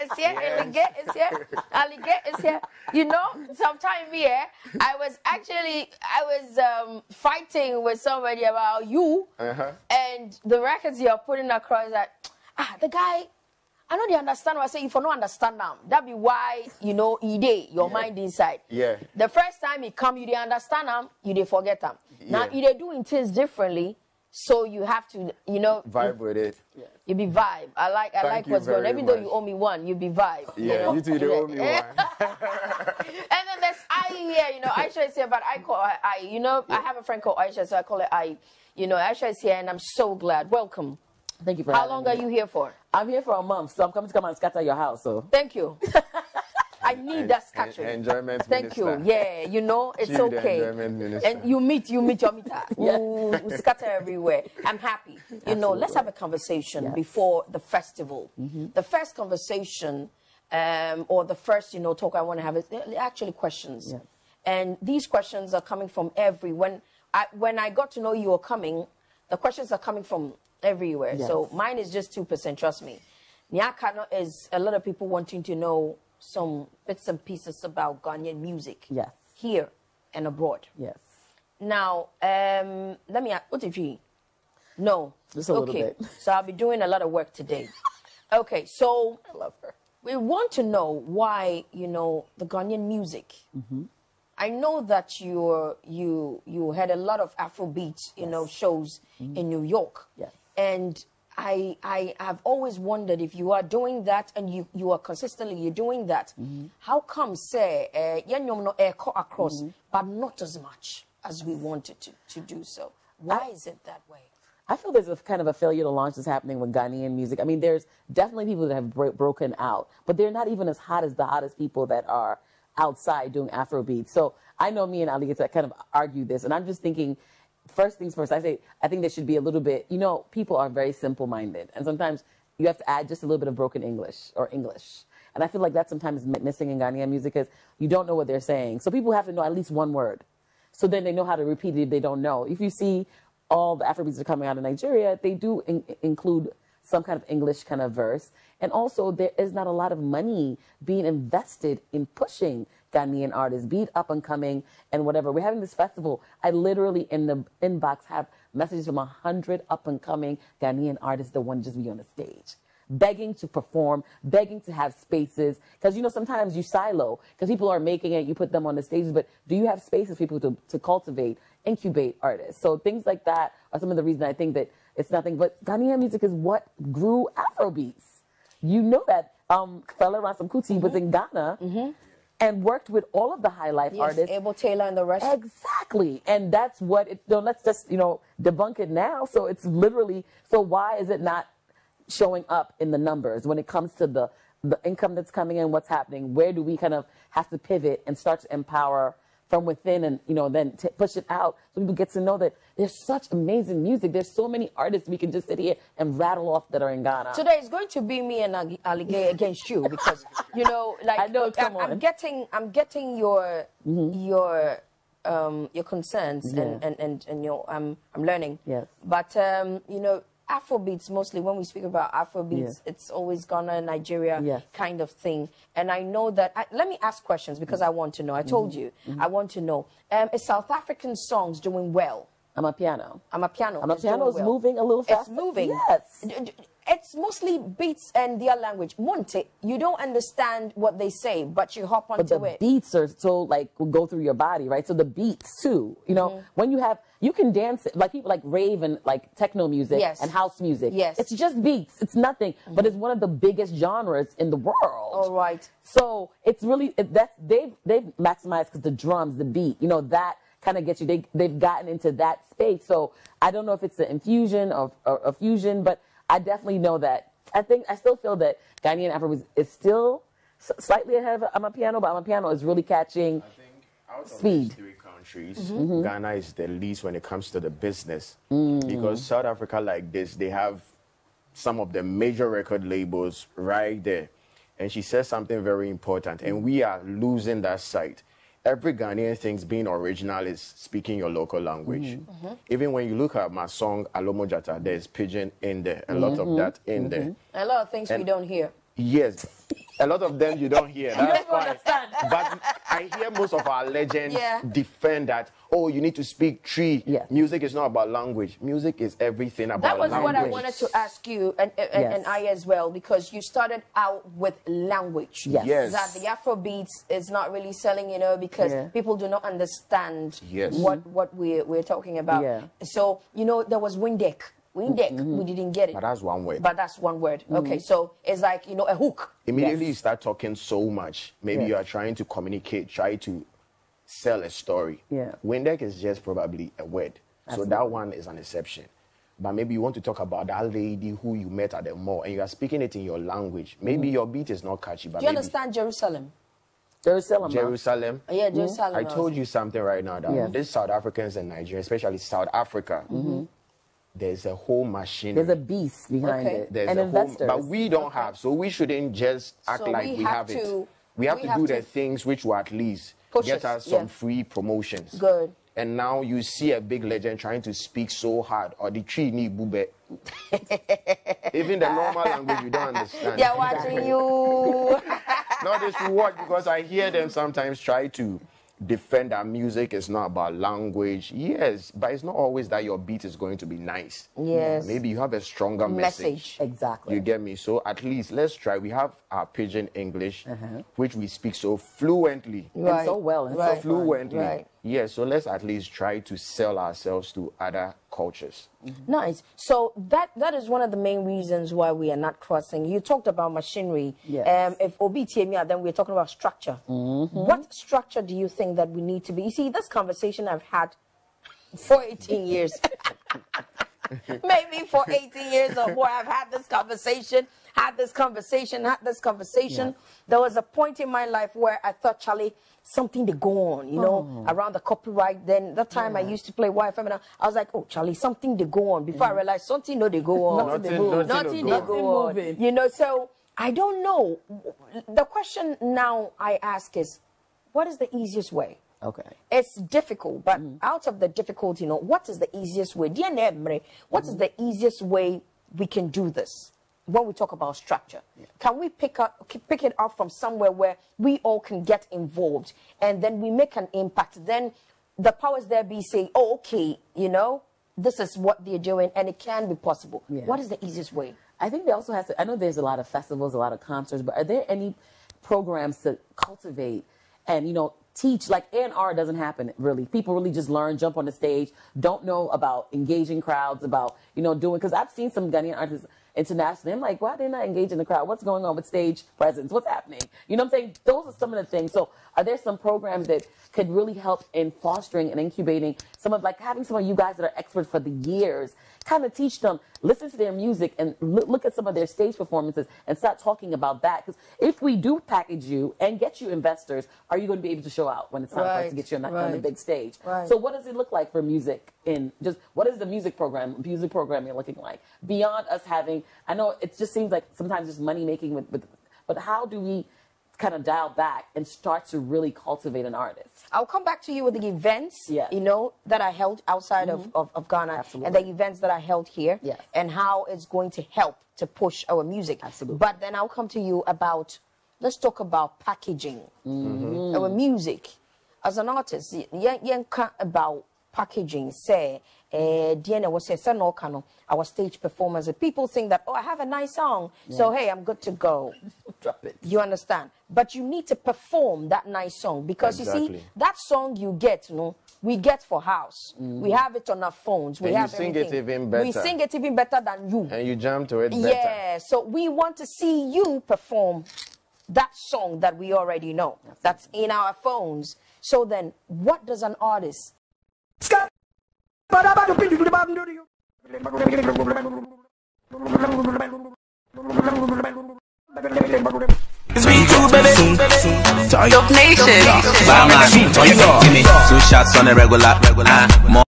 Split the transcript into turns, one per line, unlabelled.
is here. Alligator is here. Alligator is here. You know, sometime here, I was fighting with somebody about you, and the records you're putting across that, the guy, I know they understand what I say. If you don't understand them, that be why, you know, your mind inside.
Yeah.
The first time he come, you didn't understand them, you didn't forget them. Now, you're doing things differently, so you have to, you know.
Vibe with it.
Yeah. You be vibe. I like what's going on. Even though you owe me one, you be vibe.
Yeah, you two, they owe me one.
And then there's I here, you know, Aisha is here, but I call her I. You know, I have a friend called Aisha, so I call her I. You know, Aisha is here, and I'm so glad. Welcome.
Thank you for
How long are you here for?
I'm here for a month, so I'm coming to come and scatter your house. So
thank you. I need that scattering.
Enjoyment
Thank
minister.
you. Yeah, you know, it's okay. And you meet your meter. We scatter everywhere. I'm happy. You know, let's have a conversation before the festival. The first conversation, or the first, you know, talk I want to have is actually questions. And these questions are coming from when I got to know you were coming, the questions are coming from everywhere. So mine is just 2%, trust me. Nyakano is a lot of people wanting to know some bits and pieces about Ghanaian music here and abroad. Now, let me ask, what did you? No.
Just a little bit.
So I'll be doing a lot of work today. Okay, so
I love her.
We want to know why, you know, the Ghanaian music. I know that you had a lot of Afrobeat, you know, shows in New York. And I have always wondered if you are doing that and you are consistently doing that. How come, say, across, but not as much as we wanted to do so? Why is it that way?
I feel there's a kind of a failure to launch that's happening with Ghanaian music. I mean, there's definitely people that have broken out, but they're not even as hot as the hottest people that are outside doing Afrobeat. So I know me and Ali get to kind of argue this, and I'm just thinking, first things first, I think there should be a little bit, you know, people are very simple-minded, and sometimes you have to add just a little bit of broken English or English. And I feel like that sometimes is missing in Ghanaian music because you don't know what they're saying. So people have to know at least one word. So then they know how to repeat it if they don't know. If you see all the Afrobeats that are coming out of Nigeria, they do include some kind of English kind of verse. And also there is not a lot of money being invested in pushing Ghanaian artists, be it up and coming and whatever. We're having this festival. I literally in the inbox have messages from 100 up and coming Ghanaian artists that want to just be on the stage, begging to perform, begging to have spaces. Because, you know, sometimes you silo because people are making it, you put them on the stages, but do you have spaces for people to cultivate, incubate artists? So things like that are some of the reasons I think that it's nothing but Ghanaian music is what grew Afrobeats. You know that Fela Ransome Kuti was in Ghana and worked with all of the high life artists.
Abel Taylor and the rest.
Exactly. And that's what it, you know, let's just, you know, debunk it now. So it's literally, so why is it not showing up in the numbers when it comes to the income that's coming in, what's happening? Where do we kind of have to pivot and start to empower from within and, you know, then push it out so people get to know that there's such amazing music. There's so many artists we can just sit here and rattle off that are in Ghana.
Today is going to be me and Alligator against you because, you know, like
I know,
I'm getting your concerns and you know, I'm learning.
Yes.
But you know, Afrobeats, mostly when we speak about Afrobeats, it's always Ghana, Nigeria kind of thing. And I know that, let me ask questions because I want to know. I told you, I want to know. Is South African songs doing well?
Amapiano.
Amapiano
is moving a little faster.
It's moving.
Yes.
It's mostly beats and their language. Monte, you don't understand what they say, but you hop onto
but the beats are so, like, will go through your body, right? So the beats, too. You know, when you can dance, like people like rave and like techno music and house music.
Yes.
It's just beats. It's nothing. But it's one of the biggest genres in the world.
All right.
So it's really, they've maximized because the drums, the beat, you know, that kind of gets you. They've gotten into that space. So I don't know if it's the infusion or a fusion, but I definitely know that. I still feel that Ghanaian Afrobeat is still slightly ahead of Amapiano, but Amapiano is really catching speed.
These three countries, Ghana is the least when it comes to the business because South Africa, like this, they have some of the major record labels right there. And she says something very important, and we are losing that sight. Every Ghanaian thing's being original is speaking your local language. Even when you look at my song, Alomo Jata, there's pidgin in there, a lot of that in there.
A lot of things we don't hear.
Yes. A lot of them you don't hear. That's fine. But I hear most of our legends defend that, oh, you need to speak Twi.
Yes.
Music is not about language. Music is everything about language.
That was what I wanted to ask you, and I as well, because you started out with language.
Yes.
That the Afrobeats is not really selling, you know, because people do not understand what we're talking about.
Yeah.
So, you know, there was Windek. We didn't get it.
But that's one word.
But that's one word. Okay, so it's like, you know, a hook.
Immediately you start talking so much. Maybe you are trying to communicate, try to sell a story.
Yeah.
Windek is just probably a word. Absolutely. So that one is an exception. But maybe you want to talk about that lady who you met at the mall and you are speaking it in your language. Maybe your beat is not catchy, but
do you understand Jerusalem?
Jerusalem.
Yeah, Jerusalem.
I told you something right now that these South Africans and Nigeria, especially South Africa, there's a whole machine.
There's a beast behind it.
There's
and investors.
But we don't have, so we shouldn't just act like we have it. We have to do the things which will at least get us some free promotions.
Good.
And now you see a big legend trying to speak so hard, or the tree need bube. Even the normal language you don't understand.
They're watching you.
No, they should watch, because I hear them sometimes try to defend that music is not about language. Yes, but it's not always that your beat is going to be nice.
Yes.
Maybe you have a stronger message.
Exactly.
You get me? So at least let's try. We have our Pidgin English, which we speak so fluently.
And so well. And so
fluently.
Right.
Yeah, so let's at least try to sell ourselves to other cultures.
Nice. So that is one of the main reasons why we are not crossing. You talked about machinery.
Yes.
If Obi TMI, then we're talking about structure. What structure do you think that we need to be? You see, this conversation I've had for 18 years. Maybe for 18 years or more, I've had this conversation. There was a point in my life where I thought, Charlie, something to go on, you know, around the copyright. Then that time I used to play YFM, I was like, oh, Charlie, something to go on. Before I realized something no they go on. Nothing they go on. You know, so I don't know. The question now I ask is, what is the easiest way?
Okay.
It's difficult, but out of the difficulty, you know, what is the easiest way? What is the easiest way we can do this? When we talk about structure, can we pick it up from somewhere where we all can get involved, and then we make an impact? Then the powers there be say, oh, okay, you know, this is what they're doing, and it can be possible. What is the easiest way?
I think there also has to, I know there's a lot of festivals, a lot of concerts, but are there any programs to cultivate and, you know, teach? Like A&R doesn't happen really. People really just learn, jump on the stage, don't know about engaging crowds, about, you know, doing, because I've seen some Ghanaian artists internationally. I'm like, why are they not engaging the crowd? What's going on with stage presence? What's happening? You know what I'm saying? Those are some of the things. So are there some programs that could really help in fostering and incubating some of, like, having some of you guys that are experts for the years, kind of teach them, listen to their music and look at some of their stage performances and start talking about that? Because if we do package you and get you investors, are you going to be able to show out when it's time for us to get you on the big stage? So what does it look like for music in just, what is the music programming looking like beyond us having, I know it just seems like sometimes just money making but how do we kind of dial back and start to really cultivate an artist?
I'll come back to you with the events, you know, that I held outside of Ghana, and the events that I held here, and how it's going to help to push our music. But then I'll come to you about, let's talk about packaging our music. As an artist, about packaging, say, our stage performance. People think that, oh, I have a nice song, so hey, I'm good to go.
Drop it.
You understand? But you need to perform that nice song, because you see, that song you get, you know, we get for house. We have it on our phones. We have
sing it even better.
We sing it even better than you.
And you jump to it better.
Yeah, so we want to see you perform that song that we already know. That's in our phones. So then, what does an artist...
It's me too, baby. Talk Nation. Give me 2 shots on the regular.